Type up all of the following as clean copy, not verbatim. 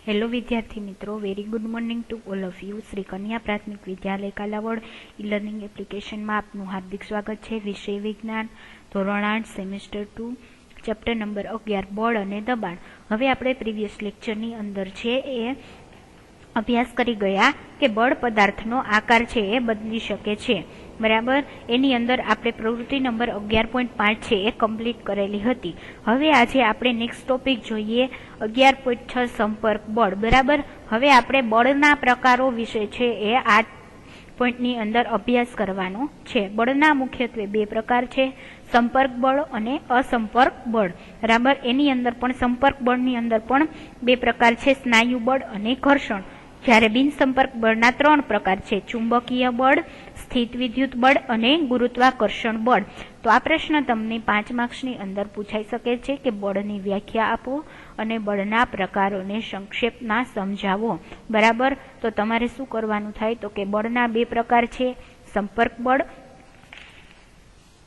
Hello વિદ્યાર્થી મિત્રો, very good morning to all of you. Shri કન્યા પ્રાથમિક વિદ્યાલય કાલાવડ ઈ લર્નિંગ એપ્લિકેશનમાં આપનું હાર્દિક સ્વાગત છે. વિષય વિજ્ઞાન, ધોરણ 8, સેમેસ્ટર 2, ચેપ્ટર નંબર 11, બળ અને દબાણ. હવે આપણે પ્રીવિયસ લેક્ચરની અંદર છે એ અભ્યાસ કરી ગયા કે બળ પદાર્થનો આકાર છે એ બદલી શકે છે, બરાબર. એની અંદર આપણે પ્રવૃત્તિ નંબર 11.5 છે એ કમ્પ્લીટ કરેલી હતી. હવે આજે આપણે નેક્સ્ટ ટોપિક જોઈએ 11.6 સંપર્ક બળ, બરાબર. હવે આપણે બળના પ્રકારો વિશે છે એ આ પોઈન્ટની અંદર અભ્યાસ કરવાનો છે. બળના મુખ્યત્વે બે પ્રકાર છે, સંપર્ક બળ અને અસંપર્ક બળ, બરાબર. એની અંદર પણ સંપર્ક બળની અંદર પણ બે પ્રકાર છે, સ્નાયુ બળ અને ઘર્ષણ. જ્યારે બિનસંપર્ક બળના ત્રણ પ્રકાર છે, ચુંબકીય બળ, સ્થિત વિદ્યુત બળ અને ગુરુત્વાકર્ષણ બળ. તો આ પ્રશ્ન તમને 5 માર્ક્સની અંદર પૂછાઈ શકે છે કે બળની વ્યાખ્યા આપો અને બળના પ્રકારોને સંક્ષેપમાં સમજાવો, બરાબર. તો તમારે શું કરવાનું થાય તો કે બળના બે પ્રકાર છે, સંપર્ક બળ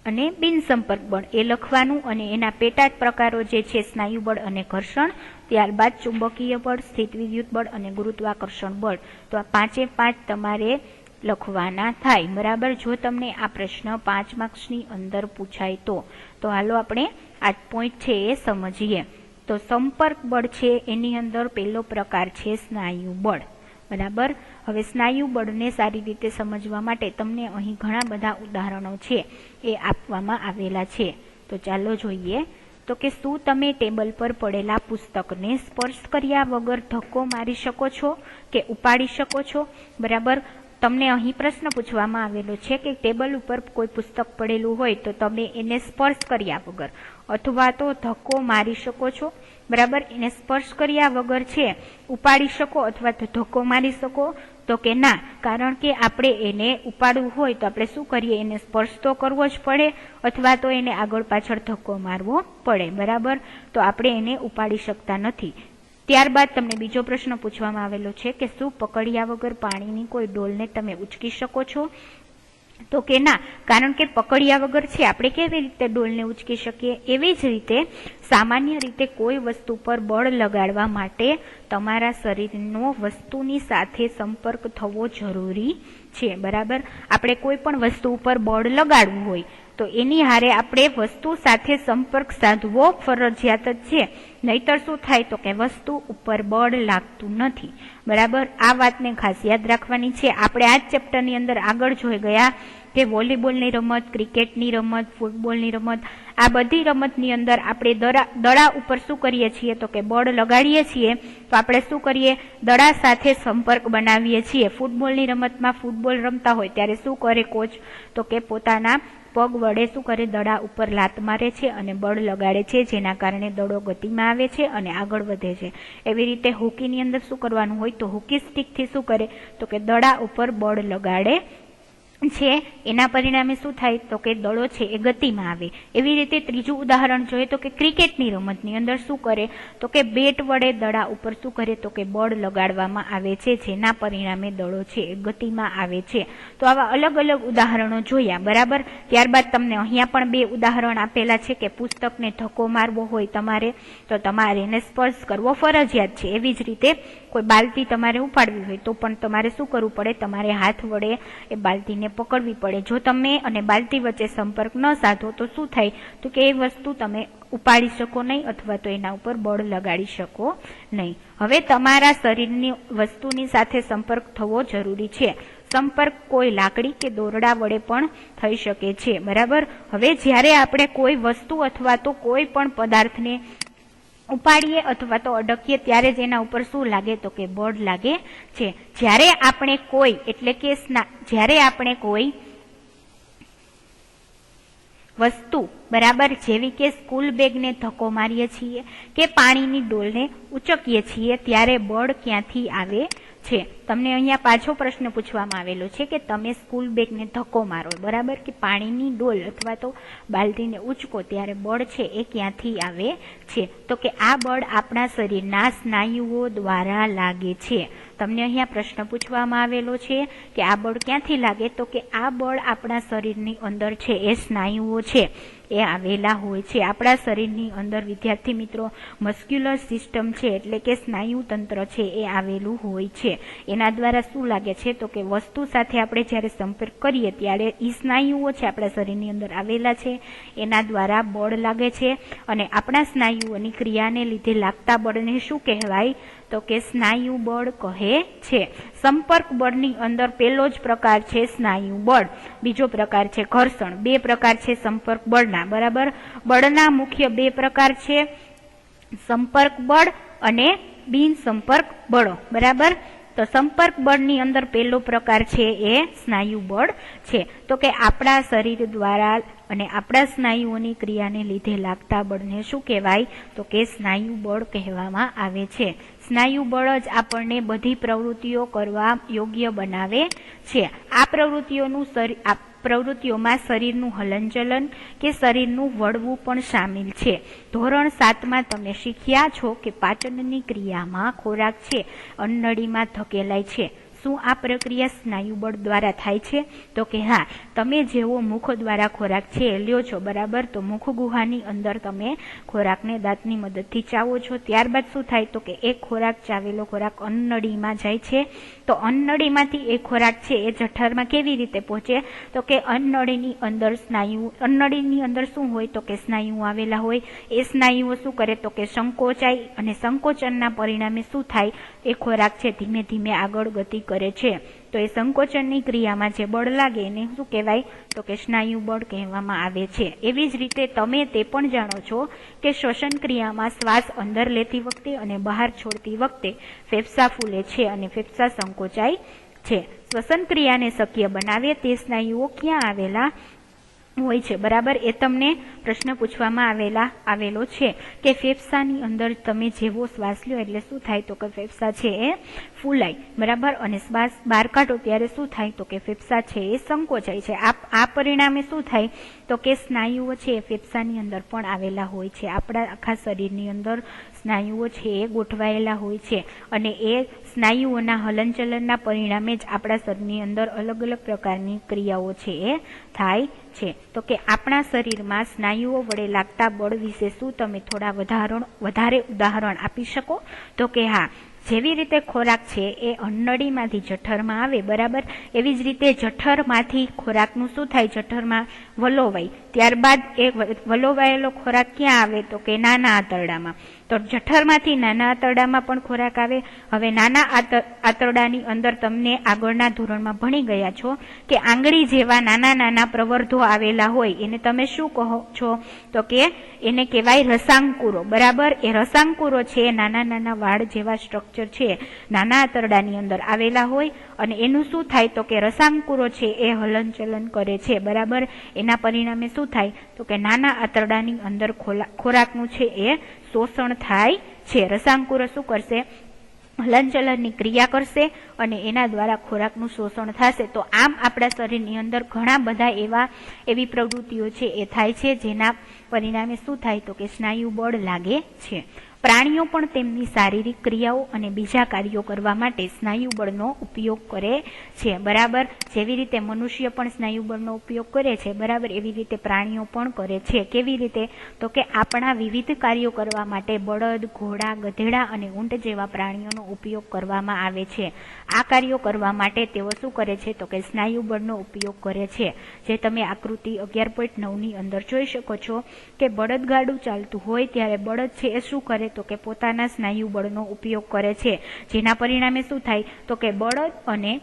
અને બિનસંપર્ક બળ, એ લખવાનું અને એના પેટા પ્રકારો જે છે સ્નાયુ બળ અને ઘર્ષણ, ત્યારબાદ ચુંબકીય બળ, સ્થિત વિદ્યુત બળ અને ગુરુત્વાકર્ષણ બળ. તો આ 5 તમારે લખવાના થાય, બરાબર. જો તમને આ પ્રશ્ન 5 માર્ક્સની અંદર પૂછાય તો હાલો આપણે આ પોઈન્ટ છે એ સમજીએ. તો સંપર્ક બળ છે એની અંદર પહેલો પ્રકાર છે સ્નાયુ બળ, બરાબર. હવે સ્નાયુ બળને સારી રીતે સમજવા માટે તમને અહીં ઘણા બધા ઉદાહરણો છે એ આપવામાં આવેલા છે. તો ચાલો જોઈએ. તો કે શું તમે ટેબલ પર પડેલા પુસ્તકને સ્પર્શ કર્યા વગર ધક્કો મારી શકો છો કે ઉપાડી શકો છો, બરાબર. તમને અહીં પ્રશ્ન પૂછવામાં આવેલો છે કે ટેબલ ઉપર કોઈ પુસ્તક પડેલું હોય તો તમે એને સ્પર્શ કર્યા વગર અથવા તો ધક્કો મારી શકો છો, બરાબર. એને સ્પર્શ કર્યા વગર છે ઉપાડી શકો અથવા તો ધક્કો મારી શકો તો કે ના, કારણ કે આપણે એને ઉપાડવું હોય તો આપણે શું કરીએ, એને સ્પર્શ તો કરવો જ પડે અથવા તો એને આગળ પાછળ ધક્કો મારવો પડે, બરાબર. તો આપણે એને ઉપાડી શકતા નથી. ત્યારબાદ તમને બીજો પ્રશ્ન પૂછવામાં આવેલો છે કે શું પકડ્યા વગર પાણીની કોઈ ડોલને તમે ઉંચકી શકો છો, તો કે ના, કારણ કે પકડ્યા વગર છે આપણે કેવી રીતે ડોલને ઉંચકી શકીએ. એવી જ રીતે સામાન્ય રીતે કોઈ વસ્તુ પર બળ લગાડવા માટે તમારા શરીરનો વસ્તુની સાથે સંપર્ક થવો જરૂરી છે, બરાબર. આપણે કોઈ પણ વસ્તુ ઉપર બળ લગાડવું હોય તો એની હારે આપણે વસ્તુ સાથે સંપર્ક સાધવો ફરજિયાત જ છે, નહીતર શું થાય તો કે વસ્તુ ઉપર બળ લાગતું નથી, બરાબર. આ વાતને ખાસ યાદ રાખવાની છે. આપણે આ જ ચેપ્ટરની અંદર આગળ જોઈ ગયા કે વોલીબોલની રમત, ક્રિકેટની રમત, ફૂટબોલની રમત, આ બધી રમતની અંદર આપણે દડા ઉપર શું કરીએ છીએ તો કે બળ લગાડીએ છીએ. તો આપણે શું કરીએ, દડા સાથે સંપર્ક બનાવીએ છીએ. ફૂટબોલની રમતમાં ફૂટબોલ રમતા હોય ત્યારે શું કરે કોચ તો કે પોતાના પગ વડે શું કરે, દડા ઉપર લાત મારે છે અને બળ લગાડે છે, જેના કારણે દડો ગતિમાં આવે છે અને આગળ વધે છે. એવી રીતે હોકીની અંદર શું કરવાનું હોય તો હોકી સ્ટિકથી શું કરે તો કે દડા ઉપર બળ લગાડે છે, એના પરિણામે શું થાય તો કે દડો છે એ ગતિમાં આવે. એવી રીતે ત્રીજું ઉદાહરણ જોઈએ તો કે ક્રિકેટની રમતની અંદર શું કરે તો કે બેટ વડે દડા ઉપર શું કરે તો કે બળ લગાડવામાં આવે છે, જેના પરિણામે દડો છે એ ગતિમાં આવે છે. તો આવા અલગ અલગ ઉદાહરણો જોયા, બરાબર. ત્યારબાદ તમને અહીંયા પણ બે ઉદાહરણ આપેલા છે કે પુસ્તકને ધક્કો મારવો હોય તમારે તો તમારે એને સ્પર્શ કરવો ફરજિયાત છે. એવી જ રીતે કોઈ બાલટી તમારે ઉપાડવી હોય તો પણ તમારે શું કરવું પડે, તમારે હાથ વડે એ બાલટીને પકડવી પડે. જો તમે અને બાલટી વચ્ચે સંપર્ક ન સાધો તો શું થાય તો કે એ વસ્તુ તમે ઉપાડી શકો નહીં અથવા તો એના ઉપર બળ લગાડી શકો નહીં. હવે તમારા શરીરની વસ્તુની સાથે સંપર્ક થવો જરૂરી છે. સંપર્ક કોઈ લાકડી કે દોરડા વડે પણ થઈ શકે છે, બરાબર. હવે જ્યારે આપણે કોઈ વસ્તુ અથવા તો કોઈ પણ પદાર્થને ઉપાડીએ અથવા તો અડકીએ ત્યારે જ એના ઉપર શું લાગે તો કે બળ લાગે છે. જ્યારે આપણે કોઈ એટલે કે જ્યારે આપણે કોઈ વસ્તુ, બરાબર, જેવી કે સ્કૂલ બેગને ધક્કો મારીએ છીએ કે પાણીની ડોલને ઉચકીએ છીએ ત્યારે બળ ક્યાંથી આવે છે. તમને અહીંયા પાછો પ્રશ્ન પૂછવામાં આવેલો છે કે તમે સ્કૂલ બેગને ધક્કો મારો, બરાબર, કે પાણીની ડોલ અથવા તો બાલટીને ઉચકો ત્યારે બળ છે એ ક્યાંથી આવે છે તો કે આ બળ આપણા શરીરના સ્નાયુઓ દ્વારા લાગે છે. તમને અહીંયા પ્રશ્ન પૂછવામાં આવેલો છે કે આ બળ ક્યાંથી લાગે, તો કે આ બળ આપણા શરીરની અંદર છે એ સ્નાયુઓ છે એ આવેલા હોય છે. આપણા શરીરની અંદર વિદ્યાર્થી મિત્રો મસ્ક્યુલર સિસ્ટમ છે એટલે કે સ્નાયુ તંત્ર છે એ આવેલું હોય છે. એના દ્વારા શું લાગે છે, તો કે વસ્તુ સાથે આપણે જ્યારે સંપર્ક કરીએ ત્યારે એ સ્નાયુઓ છે આપણા શરીરની અંદર આવેલા છે એના દ્વારા બળ લાગે છે. અને આપણા સ્નાયુઓની ક્રિયાને લીધે લાગતા બળને શું કહેવાય, તો કે સ્નાયુ બળ કહે છે. સંપર્ક બળની અંદર પહેલો જ પ્રકાર છે સ્નાયુ બળ, બીજો પ્રકાર છે ઘર્ષણ. બે પ્રકાર છે સંપર્ક બળના. બરાબર, બળના મુખ્ય બે પ્રકાર છે, સંપર્ક બળ અને બિન સંપર્ક બળો. બરાબર, તો સંપર્ક બળની અંદર પહેલો પ્રકાર છે એ સ્નાયુ બળ છે. તો કે આપણા શરીર દ્વારા અને આપણા સ્નાયુઓની ક્રિયાને લીધે લાગતા બળને શું કહેવાય, તો કે સ્નાયુ બળ કહેવામાં આવે છે. સ્નાયુ બળ જ આપણને બધી પ્રવૃત્તિઓ કરવા યોગ્ય બનાવે છે. આ પ્રવૃત્તિઓમાં શરીરનું હલનચલન કે શરીરનું વળવું પણ સામેલ છે. ધોરણ 7માં તમે શીખ્યા છો કે પાચનની ક્રિયામાં ખોરાક છે અન્નનળીમાં ધકેલાય છે. શું આ પ્રક્રિયા સ્નાયુ બળ દ્વારા થાય છે, તો કે હા. તમે જેવો મુખ દ્વારા ખોરાક છે લ્યો છો, બરાબર, તો મુખ ગુહાની અંદર તમે ખોરાકને દાંતની મદદથી ચાવો છો. ત્યારબાદ શું થાય, તો કે એક ખોરાક ચાવેલો ખોરાક અન્નનળીમાં જાય છે. તો અન્નનળીમાંથી એ ખોરાક છે એ જઠરમાં કેવી રીતે પહોંચે, તો કે અન્નનળીની અંદર અન્નનળીની અંદર શું હોય, તો કે સ્નાયુઓ આવેલા હોય. એ સ્નાયુઓ શું કરે, તો કે સંકોચાય અને સંકોચનના પરિણામે શું થાય, એ ખોરાક છે ધીમે ધીમે આગળ ગતિ કરે છે. તો એ સંકોચનની ક્રિયામાં જે બળ લાગે એને શું કહેવાય, તો કે સ્નાયુ બળ કહેવામાં આવે છે. એવી જ રીતે તમે તે પણ જાણો છો કે શ્વસન ક્રિયામાં શ્વાસ અંદર લેતી વખતે અને બહાર છોડતી વખતે ફેફસા ફૂલે છે અને ફેફસા સંકોચાય છે. શ્વસન ક્રિયાને શક્ય બનાવે તે સ્નાયુઓ ક્યાં આવેલા હોય છે, બરાબર, એ તમને પ્રશ્ન પૂછવામાં આવેલો છે કે ફેફસાની અંદર તમે જેવો શ્વાસ લો એટલે શું થાય, તો કે ફેફસા છે એ ફૂલાય. બરાબર, અને શ્વાસ બહાર કાઢો ત્યારે શું થાય, તો કે ફેફસા છે એ સંકોચાય છે. આ પરિણામે શું થાય, તો કે સ્નાયુઓ છે એ ફેફસાની અંદર પણ આવેલા હોય છે. આપણા આખા શરીરની અંદર સ્નાયુઓ છે એ ગોઠવાયેલા હોય છે અને એ સ્નાયુઓના હલનચલનના પરિણામે જ આપણા શરીરની અંદર અલગ અલગ પ્રકારની ક્રિયાઓ છે એ થાય છે. તો કે આપણા શરીરમાં સ્નાયુઓ વડે લાગતા બળ વિશે શું તમે થોડા વધારે ઉદાહરણ આપી શકો, તો કે હા. જેવી રીતે ખોરાક છે એ અન્નનળીમાંથી જઠરમાં આવે, બરાબર, એવી જ રીતે જઠરમાંથી ખોરાકનું શું થાય, જઠરમાં વલોવાય. ત્યારબાદ એ વલોવાયેલો ખોરાક ક્યાં આવે, તો કે નાના આંતરડામાં. તો જઠરમાંથી નાના આંતરડામાં પણ ખોરાક આવે. હવે નાના આંતરડાની અંદર તમને આગળના ધોરણમાં ભણી ગયા છો કે આંગળી જેવા નાના નાના પ્રવર્ધો આવેલા હોય એને તમે શું કહો છો, તો કે એને કહેવાય રસાંકુરો. બરાબર, એ રસાંકુરો છે નાના નાના વાળ જેવા સ્ટ્રક્ચર છે નાના આંતરડાની અંદર આવેલા હોય અને એનું શું થાય, તો કે રસાંકુરો છે એ હલનચલન કરે છે. બરાબર, એના પરિણામે શું થાય, તો કે નાના આંતરડાની અંદર ખોરાકનું છે એ શોષણ થાય છે. રસાંકુરો શું કરશે, હલનચલનની ક્રિયા કરશે અને એના દ્વારા ખોરાકનું શોષણ થશે. તો આમ આપણા શરીરની અંદર ઘણા બધા એવી પ્રવૃત્તિઓ છે એ થાય છે જેના પરિણામે શું થાય, તો કે સ્નાયુ બળ લાગે છે. પ્રાણીઓ પણ તેમની શારીરિક ક્રિયાઓ અને બીજા કાર્યો કરવા માટે સ્નાયુ બળનો ઉપયોગ કરે છે. બરાબર, જેવી રીતે મનુષ્ય પણ સ્નાયુ બળનો ઉપયોગ કરે છે, બરાબર, એવી રીતે પ્રાણીઓ પણ કરે છે. કેવી રીતે, તો કે આપણા વિવિધ કાર્યો કરવા માટે બળદ, ઘોડા, ગધેડા અને ઊંટ જેવા પ્રાણીઓનો ઉપયોગ કરવામાં આવે છે. આ કાર્યો કરવા માટે તેઓ શું કરે છે, તો કે સ્નાયુ બળનો ઉપયોગ કરે છે. જે તમે આકૃતિ 11.9ની અંદર જોઈ શકો છો કે બળદગાડું ચાલતું હોય ત્યારે બળદ છે એ શું કરે, તો કે પોતાના સ્નાયુ બળનો ઉપયોગ કરે છે. જેના પરિણામે શું થાય, તો કે બળદ અને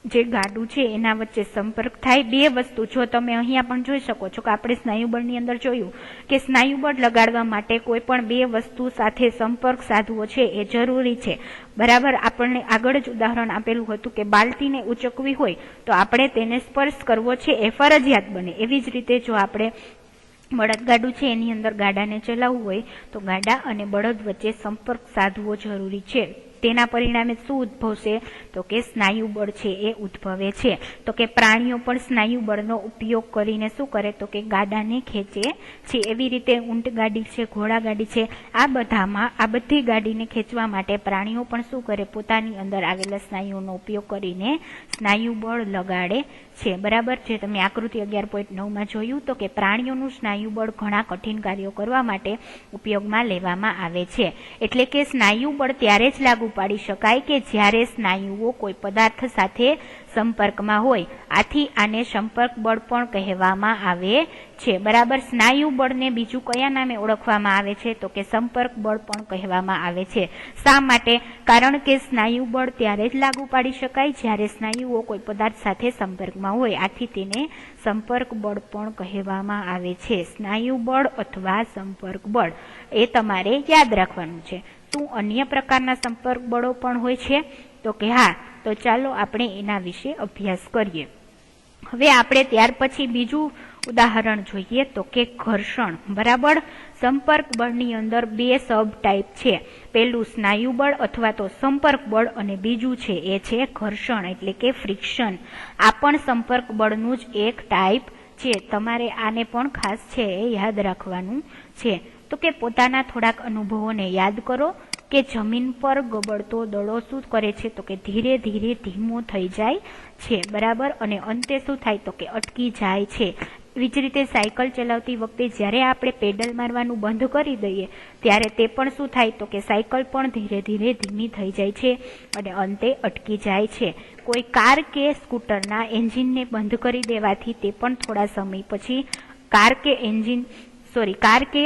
જે ગાડું છે એના વચ્ચે સંપર્ક થાય. બે વસ્તુ જો તમે અહીંયા પણ જોઈ શકો છો કે આપણે સ્નાયુ બળની અંદર જોયું કે સ્નાયુ બળ લગાડવા માટે કોઈ પણ બે વસ્તુ સાથે સંપર્ક સાધવો છે એ જરૂરી છે. બરાબર, આપણને આગળ જ ઉદાહરણ આપેલું હતું કે બાલટીને ઉચકવી હોય તો આપણે તેને સ્પર્શ કરવો છે એ ફરજિયાત બને. એવી જ રીતે જો આપણે બળદગાડું છે એની અંદર ગાડાને ચલાવવું હોય તો ગાડા અને બળદ વચ્ચે સંપર્ક સાધવો જરૂરી છે. તેના પરિણામે શું ઉદ્ભવશે? તો કે સ્નાયુ બળ છે એ ઉદ્ભવે છે. તો કે પ્રાણીઓ પણ સ્નાયુ બળનો ઉપયોગ કરીને શું કરે? તો કે ગાડાને ખેંચે છે. એવી રીતે ઊંટ ગાડી છે, ઘોડા ગાડી છે, આ બધી ગાડીને ખેંચવા માટે પ્રાણીઓ પણ શું કરે? પોતાની અંદર આવેલા સ્નાયુનો ઉપયોગ કરીને સ્નાયુ બળ લગાડે છે. બરાબર છે. તમે આકૃતિ 11.9 જોયું તો કે પ્રાણીઓનું સ્નાયુ બળ ઘણા કઠિન કાર્યો કરવા માટે ઉપયોગમાં લેવામાં આવે છે. એટલે કે સ્નાયુ બળ ત્યારે જ લાગુ પાડી શકાય કે જ્યારે સ્નાયુઓ કોઈ પદાર્થ સાથે સંપર્કમાં હોય. આથી આને સંપર્ક બળ પણ કહેવામાં આવે છે. બરાબર. સ્નાયુ બળને બીજું કયા નામે ઓળખવામાં આવે છે? તો કે સંપર્ક બળ પણ કહેવામાં આવે છે. શા માટે? કારણ કે સ્નાયુ બળ ત્યારે જ લાગુ પાડી શકાય જ્યારે સ્નાયુઓ કોઈ પદાર્થ સાથે સંપર્કમાં હોય. આથી તેને સંપર્ક બળ પણ કહેવામાં આવે છે. સ્નાયુ બળ અથવા સંપર્ક બળ એ તમારે યાદ રાખવાનું છે. શું અન્ય પ્રકારના સંપર્ક બળો પણ હોય છે? તો કે હા. તો ચાલો આપણે એના વિશે અભ્યાસ કરીએ. હવે આપણે ત્યાર પછી બીજું ઉદાહરણ જોઈએ તો કે ઘર્ષણ. બરાબર. સંપર્ક બળની અંદર બે સબ ટાઈપ છે. પહેલું સ્નાયુ બળ અથવા તો સંપર્ક બળ અને બીજું છે એ છે ઘર્ષણ એટલે કે ફ્રિક્શન. આ પણ સંપર્ક બળનું જ એક ટાઈપ છે. તમારે આને પણ ખાસ છે એ યાદ રાખવાનું છે. તો કે પોતાના થોડાક અનુભવોને યાદ કરો કે જમીન પર ગબડતો દડો શું કરે છે? તો કે ધીરે ધીરે ધીમો થઈ જાય છે. બરાબર. અને અંતે શું થાય? તો કે અટકી જાય છે. એવી જ રીતે સાયકલ ચલાવતી વખતે જ્યારે આપણે પેડલ મારવાનું બંધ કરી દઈએ ત્યારે તે પણ શું થાય? તો કે સાયકલ પણ ધીરે ધીરે ધીમી થઈ જાય છે અને અંતે અટકી જાય છે. કોઈ કાર કે સ્કૂટરના એન્જિનને બંધ કરી દેવાથી તે પણ થોડા સમય પછી કાર કે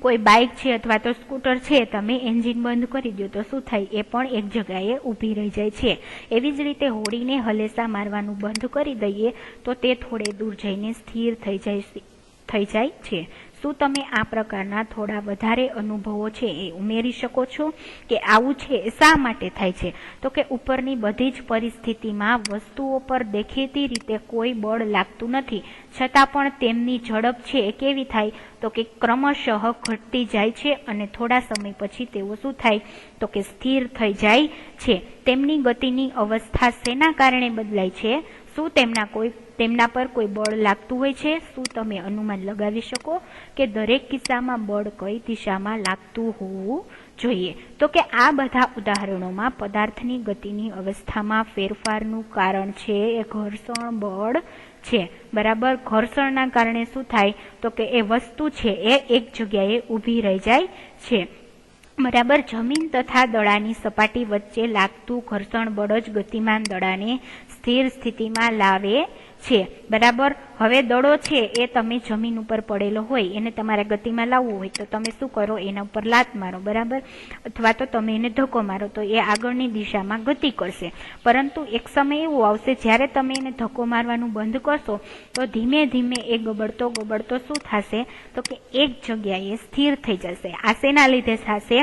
કોઈ બાઇક છે અથવા તો સ્કૂટર છે, તમે એન્જિન બંધ કરી દો તો શું થાય? એ પણ એક જગ્યાએ ઊભી રહી જાય છે. એવી જ રીતે હોડીને હલેસા મારવાનું બંધ કરી દઈએ તો તે થોડે દૂર જઈને સ્થિર થઈ જાય છે. શું તમે આ પ્રકારના થોડા વધારે અનુભવો છે એ ઉમેરી શકો છો કે આવું છે એ શા માટે થાય છે? તો કે ઉપરની બધી જ પરિસ્થિતિમાં વસ્તુઓ પર દેખીતી રીતે કોઈ બળ લાગતું નથી, છતાં પણ તેમની ઝડપ છે એ કેવી થાય? તો કે ક્રમશઃ ઘટતી જાય છે અને થોડા સમય પછી તેઓ શું થાય? તો કે સ્થિર થઈ જાય છે. તેમની ગતિની અવસ્થા શેના કારણે બદલાય છે? શું તેમના પર કોઈ બળ લાગતું હોય છે? શું તમે અનુમાન લગાવી શકો કે દરેક કિસ્સામાં બળ કઈ દિશામાં લાગતું હોવું જોઈએ? તો કે આ બધા ઉદાહરણોમાં પદાર્થની ગતિની અવસ્થામાં ફેરફારનું કારણ છે એ ઘર્ષણ બળ છે. બરાબર. ઘર્ષણના કારણે શું થાય? તો કે એ વસ્તુ છે એ એક જગ્યાએ ઊભી રહી જાય છે. બરાબર. જમીન તથા દડાની સપાટી વચ્ચે લાગતું ઘર્ષણ બળ જ ગતિમાન દડાને સ્થિર સ્થિતિમાં લાવે છે. બરાબર. હવે દડો છે એ તમે જમીન ઉપર પડેલો હોય એને તમારે ગતિમાં લાવવું હોય તો તમે શું કરો? એના ઉપર લાત મારો. બરાબર. અથવા તો તમે એને ધક્કો મારો તો એ આગળની દિશામાં ગતિ કરશે. પરંતુ એક સમય એવો આવશે જ્યારે તમે એને ધક્કો મારવાનું બંધ કરશો તો ધીમે ધીમે એ ગબડતો શું થશે? તો કે એક જગ્યાએ સ્થિર થઈ જશે. આ શેના લીધે થશે?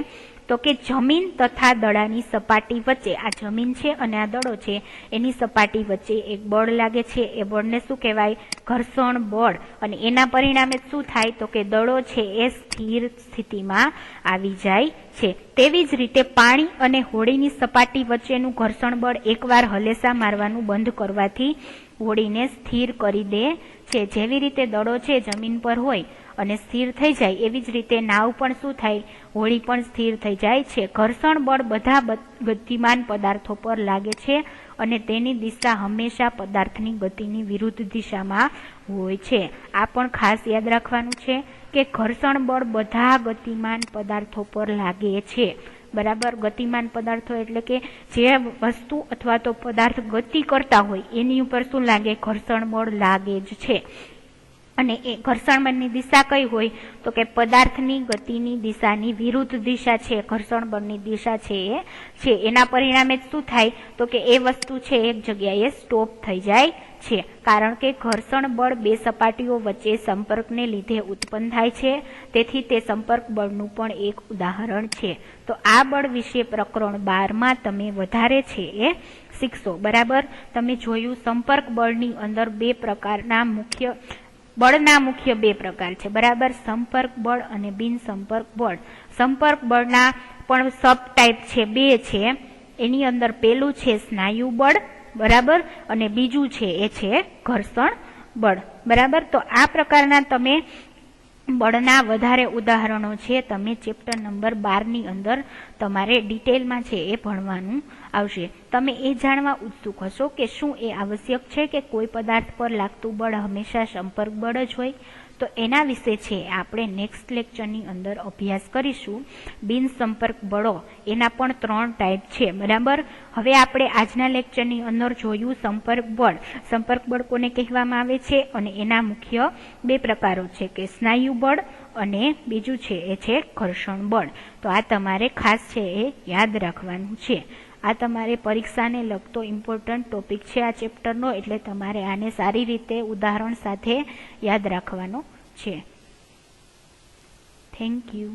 તો કે જમીન તથા દડાની સપાટી વચ્ચે, આ જમીન છે અને આ દડો છે એની સપાટી વચ્ચે એક બળ લાગે છે. એ બળને શું કહેવાય? ઘર્ષણ બળ. અને એના પરિણામે શું થાય? તો કે દડો છે એ સ્થિર સ્થિતિમાં આવી જાય છે. તેવી જ રીતે પાણી અને હોડીની સપાટી વચ્ચેનું ઘર્ષણ બળ એકવાર હલેસા મારવાનું બંધ કરવાથી હોડીને સ્થિર કરી દે છે. જેવી રીતે દડો છે જમીન પર હોય અને સ્થિર થઈ જાય એવી જ રીતે નાવ પણ શું થાય? હોડી પણ સ્થિર થઈ જાય છે. ઘર્ષણ બળ બધા ગતિમાન પદાર્થો પર લાગે છે અને તેની દિશા હંમેશા પદાર્થની ગતિની વિરુદ્ધ દિશામાં હોય છે. આ પણ ખાસ યાદ રાખવાનું છે કે ઘર્ષણ બળ બધા ગતિમાન પદાર્થો પર લાગે છે. બરાબર. ગતિમાન પદાર્થો એટલે કે જે વસ્તુ અથવા તો પદાર્થ ગતિ કરતા હોય એની ઉપર શું લાગે? ઘર્ષણ બળ લાગે જ છે. અને એ ઘર્ષણ બળની દિશા કઈ હોય? તો કે પદાર્થની ગતિની દિશાની વિરુદ્ધ દિશા છે ઘર્ષણ બળની દિશા છે એના પરિણામે શું થાય? તો કે એ વસ્તુ છે એક જગ્યાએ સ્ટોપ થઈ જાય છે. કારણ કે ઘર્ષણ બળ બે સપાટીઓ વચ્ચે સંપર્કને લીધે ઉત્પન્ન થાય છે. તેથી તે સંપર્ક બળનું પણ એક ઉદાહરણ છે. તો આ બળ વિશે પ્રકરણ 12માં તમે વધારે છે એ શીખશો. બરાબર. તમે જોયું સંપર્ક બળની અંદર બે પ્રકારના મુખ્ય બળના મુખ્ય બે પ્રકાર છે, બરાબર, સંપર્ક બળ અને બિન સંપર્ક બળ. સંપર્ક બળના પણ સબ ટાઈપ છે, બે છે. એની અંદર પેલું છે સ્નાયુ બળ, બરાબર, અને બીજું છે એ છે ઘર્ષણ બળ, બરાબર. તો આ પ્રકારના તમે બળના વધારે ઉદાહરણો છે તમે ચેપ્ટર નંબર 12 ની અંદર તમારે ડિટેલમાં છે એ ભણવાનું આવશે. તમે એ જાણવા ઉત્સુક હશો કે શું એ આવશ્યક છે કે કોઈ પદાર્થ પર લાગતું બળ હંમેશા સંપર્ક બળ જ હોય? તો એના વિશે છે આપણે નેક્સ્ટ લેક્ચરની અંદર અભ્યાસ કરીશું. બિન સંપર્ક બળો એના પણ 3 ટાઈપ છે, બરાબર. હવે આપણે આજના લેક્ચરની અંદર જોયું સંપર્ક બળ. સંપર્ક બળ કોને કહેવામાં આવે છે અને એના મુખ્ય બે પ્રકારો છે કે સ્નાયુ બળ અને બીજું છે એ છે ઘર્ષણ બળ. તો આ તમારે ખાસ છે એ યાદ રાખવાનું છે. આ તમારે પરીક્ષાને લગતો ઇમ્પોર્ટન્ટ ટોપિક છે આ ચેપ્ટરનો, એટલે તમારે આને સારી રીતે ઉદાહરણ સાથે યાદ રાખવાનો છે. Thank you.